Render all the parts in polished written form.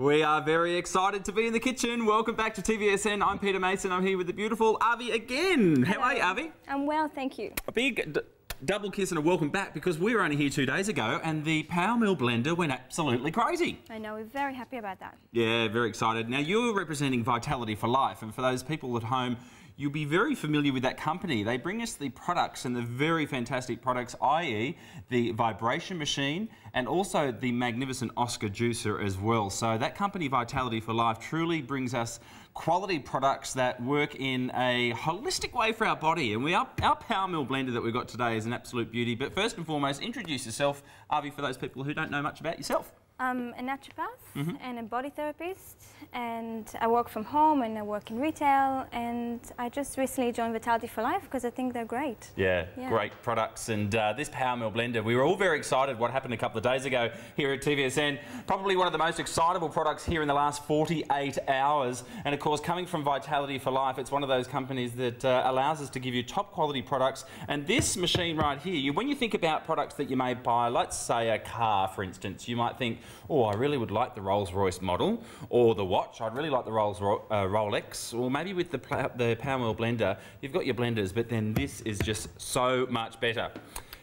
We are very excited to be in the kitchen. Welcome back to TVSN. I'm Peter Mason. I'm here with the beautiful Avi again. Hello. How are you, Avi? I'm well, thank you. A big double kiss and a welcome back, because we were only here 2 days ago and the Powermill blender went absolutely crazy. I know, we're very happy about that. Yeah, very excited. Now, you're representing Vitality for Life, and for those people at home, you'll be very familiar with that company. They bring us the products, and the very fantastic products, i.e. the vibration machine and also the magnificent Oscar juicer as well. So that company, Vitality for Life, truly brings us quality products that work in a holistic way for our body. And our Powermill blender that we've got today is an absolute beauty. But first and foremost, introduce yourself, Avi, for those people who don't know much about yourself. I'm a naturopath and a body therapist, and I work from home and I work in retail, and I just recently joined Vitality for Life because I think they're great. Yeah, great products. And this Powermill blender, we were all very excited what happened a couple of days ago here at TVSN. Probably one of the most excitable products here in the last 48 hours. And of course, coming from Vitality for Life, it's one of those companies that allows us to give you top quality products. And this machine right here, when you think about products that you may buy, let's say a car, for instance, you might think, oh, I really would like the Rolls-Royce model, or the watch, I'd really like the Rolex, or maybe with the Powermill blender, you've got your blenders, but then this is just so much better.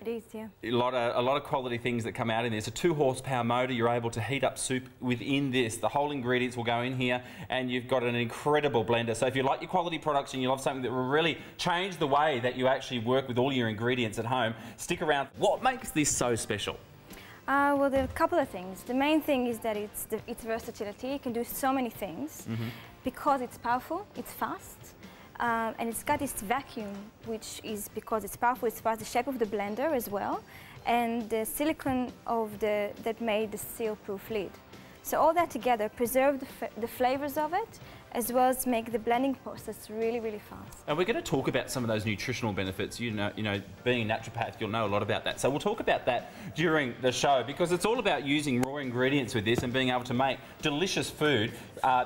It is, yeah. A lot of quality things that come out in this. A 2 horsepower motor, you're able to heat up soup within this. The whole ingredients will go in here, and you've got an incredible blender. So if you like your quality products and you love something that will really change the way that you actually work with all your ingredients at home, stick around. What makes this so special? Well, there are a couple of things. The main thing is that it's versatility. You can do so many things because it's powerful, it's fast, and it's got this vacuum, which is because it's powerful. It's the shape of the blender as well, and the silicone that made the seal-proof lid. So all that together preserve the flavors of it, as well as make the blending process really, really fast. And we're going to talk about some of those nutritional benefits. You know, being a naturopath, you'll know a lot about that. So we'll talk about that during the show, because it's all about using raw ingredients with this and being able to make delicious food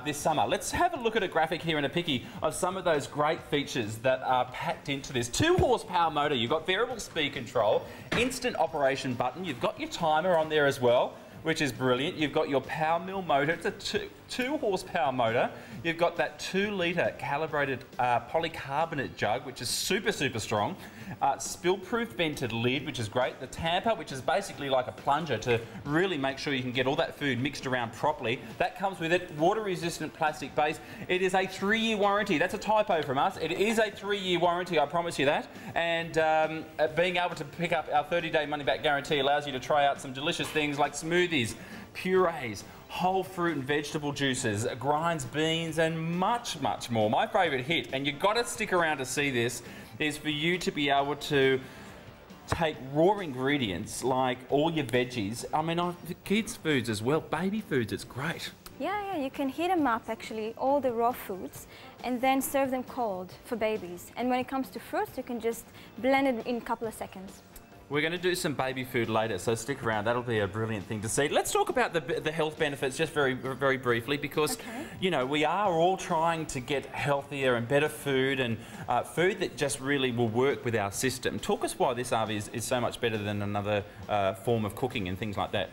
this summer. Let's have a look at a graphic here and a picky of some of those great features that are packed into this. 2 horsepower motor, you've got variable speed control, instant operation button, you've got your timer on there as well, which is brilliant. You've got your Powermill motor. It's a 2 horsepower motor. You've got that 2 litre calibrated polycarbonate jug, which is super, super strong. Spill-proof vented lid, which is great. The tamper, which is basically like a plunger to really make sure you can get all that food mixed around properly. That comes with it. Water-resistant plastic base. It is a 3-year warranty. That's a typo from us. It is a 3-year warranty, I promise you that. And being able to pick up our 30-day money-back guarantee allows you to try out some delicious things like smoothies, purees, whole fruit and vegetable juices, grinds beans, and much, much more. My favourite hit, and you've got to stick around to see this, is for you to be able to take raw ingredients like all your veggies. I mean, kids' foods as well, baby foods, it's great. Yeah, you can heat them up, actually, all the raw foods, and then serve them cold for babies. And when it comes to fruits, you can just blend it in a couple of seconds. We're going to do some baby food later, so stick around. That'll be a brilliant thing to see. Let's talk about the health benefits just very, very briefly, because, you know, we are all trying to get healthier and better food, and food that just really will work with our system. Talk us why this, Avi, is so much better than another form of cooking and things like that.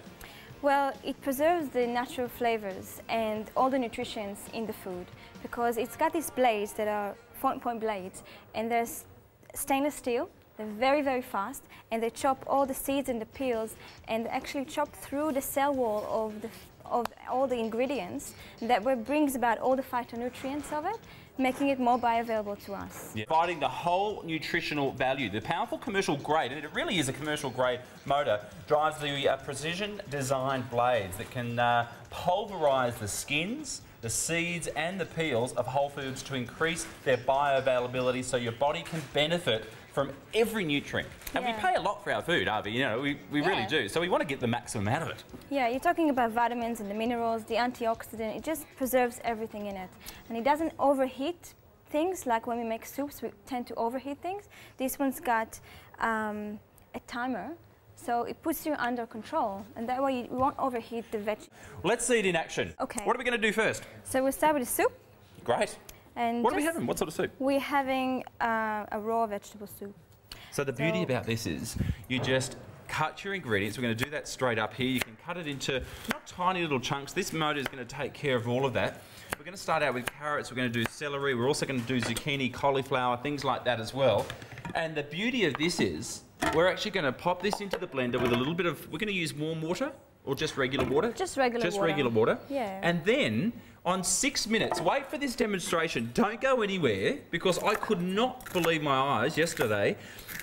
Well, it preserves the natural flavours and all the nutrients in the food, because it's got these blades that are point blades, and they're stainless steel. They're very, very fast, and they chop all the seeds and the peels, and actually chop through the cell wall of all the ingredients. That brings about all the phytonutrients of it, making it more bioavailable to us. Providing the whole nutritional value. The powerful commercial grade, and it really is a commercial grade motor, drives the precision designed blades that can pulverise the skins, the seeds and the peels of whole foods to increase their bioavailability, so your body can benefit from every nutrient. And we pay a lot for our food, Avi, you know, we really do. So we want to get the maximum out of it. Yeah, you're talking about vitamins and the minerals, the antioxidant. It just preserves everything in it. And it doesn't overheat things, like when we make soups, we tend to overheat things. This one's got a timer, so it puts you under control, and that way you won't overheat the veggies. Let's see it in action. Okay. What are we going to do first? So we'll start with the soup. Great. And what are we having? What sort of soup? We're having a raw vegetable soup. So the beauty about this is you just cut your ingredients. We're going to do that straight up here. You can cut it into not tiny little chunks. This motor is going to take care of all of that. We're going to start out with carrots, we're going to do celery, we're also going to do zucchini, cauliflower, things like that as well. And the beauty of this is, we're actually going to pop this into the blender with a little bit of, we're going to use warm water or just regular water? Just regular water. Just regular water. Yeah. And then on 6 minutes, wait for this demonstration, don't go anywhere, because I could not believe my eyes yesterday.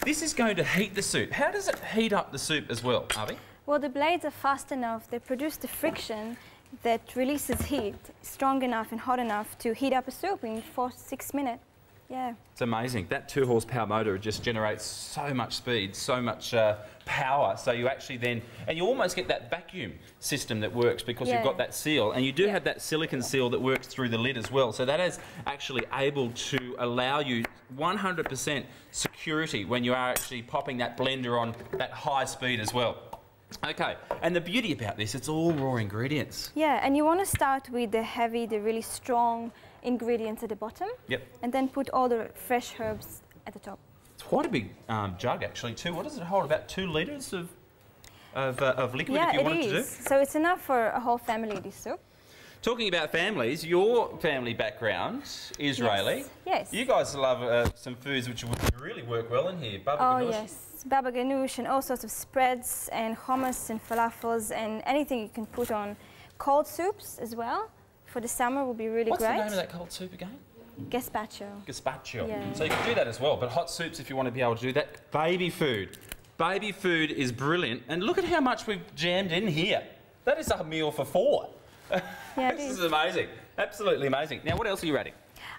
This is going to heat the soup. How does it heat up the soup as well, Avi? Well, the blades are fast enough, they produce the friction that releases heat, strong enough and hot enough to heat up a soup in 4 to 6 minutes. Yeah. It's amazing. That 2 horsepower motor just generates so much speed, so much power. So you actually then, and you almost get that vacuum system that works because you've got that seal, and you do have that silicon seal that works through the lid as well. So that is actually able to allow you 100% security when you are actually popping that blender on that high speed as well. Okay, and the beauty about this, it's all raw ingredients. Yeah, and you want to start with the heavy, the really strong ingredients at the bottom. Yep. And then put all the fresh herbs at the top. It's quite a big jug actually too. What does it hold? About 2 litres of liquid if you wanted to do? So it's enough for a whole family, this soup. Talking about families, your family background, Israeli. Yes. You guys love some foods which would really work well in here. Baba ganoush. Yes. Baba ganoush and all sorts of spreads and hummus and falafels and anything you can put on. Cold soups as well for the summer will be really great. What's the name of that cold soup again? Gazpacho. Gazpacho. Yeah. So you can do that as well, but hot soups if you want to be able to do that. Baby food. Baby food is brilliant. And look at how much we've jammed in here. That is a meal for 4. Yeah, this is amazing. Absolutely amazing. Now, what else are you adding?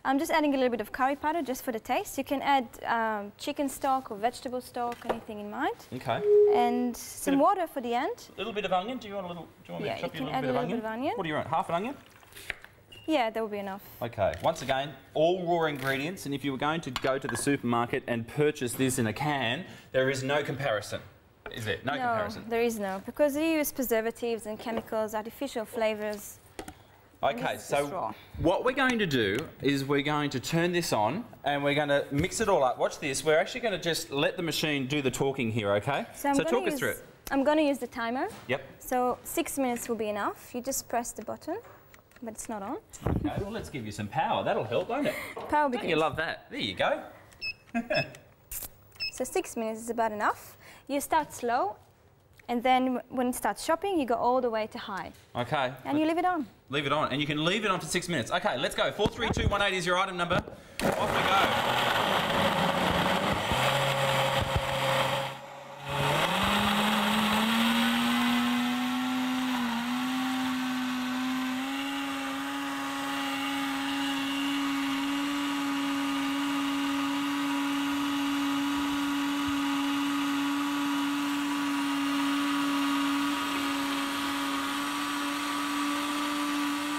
I'm just adding a little bit of curry powder just for the taste. You can add chicken stock or vegetable stock, anything in mind. Okay. And some water for the end. A little bit of onion. Do you want a little? Do you want me to chop you a little bit of onion? What do you want? Half an onion? Yeah, that will be enough. Okay. Once again, all raw ingredients, and if you were going to go to the supermarket and purchase this in a can, there is no comparison. Is there? No comparison? No, there is no, because you use preservatives and chemicals, artificial flavours. Okay, so what we're going to do is we're going to turn this on and we're going to mix it all up. Watch this. We're actually going to just let the machine do the talking here, okay? So talk us through it. I'm going to use the timer. Yep. So 6 minutes will be enough. You just press the button, but it's not on. Okay, well, let's give you some power. That'll help, won't it? Power will be good. You love that. There you go. So 6 minutes is about enough. You start slow, and then when it starts chopping, you go all the way to high. Okay. And you leave it on. Leave it on, and you can leave it on for 6 minutes. Okay, let's go. 43218 is your item number. Off we go.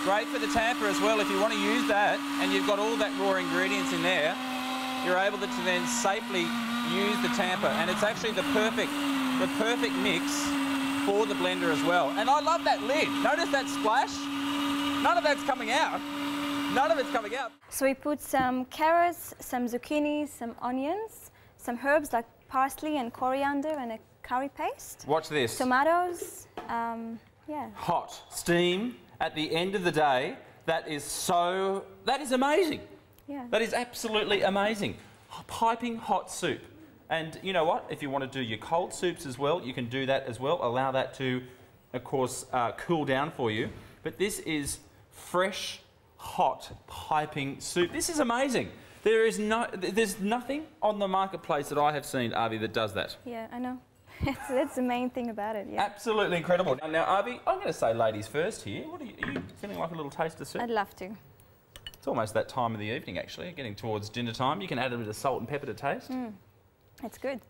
Great for the tamper as well. If you want to use that and you've got all that raw ingredients in there, you're able to then safely use the tamper, and it's actually the perfect mix for the blender as well. And I love that lid. Notice that splash? None of that's coming out. None of it's coming out. So we put some carrots, some zucchini, some onions, some herbs like parsley and coriander and a curry paste. Watch this. Tomatoes, yeah. Hot steam. At the end of the day, that is amazing. Yeah. That is absolutely amazing. Piping hot soup. And you know what? If you want to do your cold soups as well, you can do that as well. Allow that to, of course, cool down for you. But this is fresh, hot, piping soup. This is amazing. There's nothing on the marketplace that I have seen, Avi, that does that. Yeah, I know. That's the main thing about it, yeah. Absolutely incredible. Now, Avi, I'm going to say ladies first here. Are you feeling like a little taste of soup? I'd love to. It's almost that time of the evening, actually, getting towards dinner time. You can add a bit of salt and pepper to taste. It's good.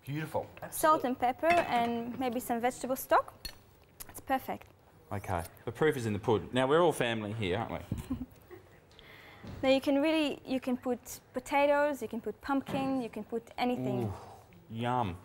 Beautiful. Absolutely. Salt and pepper and maybe some vegetable stock. It's perfect. Okay. The proof is in the pudding. Now, we're all family here, aren't we? Now, you can put potatoes, you can put pumpkin, you can put anything. Ooh, yum.